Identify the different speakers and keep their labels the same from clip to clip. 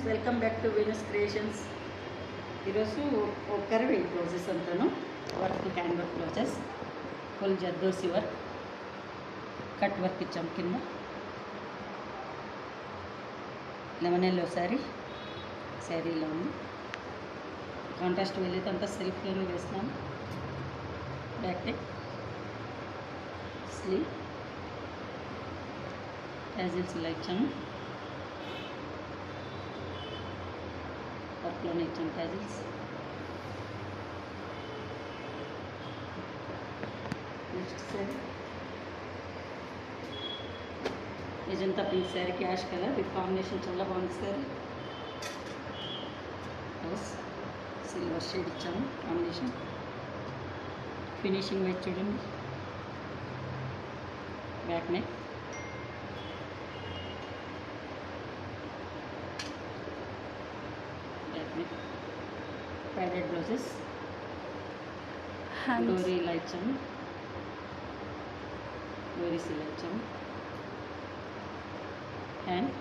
Speaker 1: Welcome back to Venus creations. ఈరోజు ఒక్కరివి blouses అంతాను work hand work blouses full zardozi work cut work ఇచ్చాం. కింద lemon yellow శారీలో ఉంది. కాంట్రాస్ట్ వెళ్ళేది అంతా సెల్ఫ్లోనే వేస్తున్నాను. బ్యాక్ నెక్, స్లీవ్, ట్యాజిల్స్ ఇలా ఇచ్చాను. వర్క్లోనే ఇచ్చాను tassels. Next sari magenta pink sari, cash colour with combination చాలా బాగుంది శారీ. సిల్వర్ షేడ్ ఇచ్చాము కాంబినేషన్. ఫినిషింగ్ వైజ్ చూడండి. బ్యాక్ నెక్, ప్యాడెడ్ బ్లౌజెస్, డోరీ ఇలా ఇచ్చాము, డోరీస్ ఇలా ఇచ్చాము. హ్యాండ్,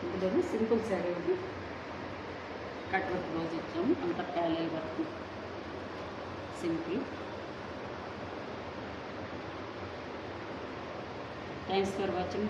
Speaker 1: ఇందులోనే సింపుల్ శారీ ఒకటి కట్ వర్క్ బ్లౌజ్ ఇచ్చాము. అంత parallel work simple. Thanks for watching.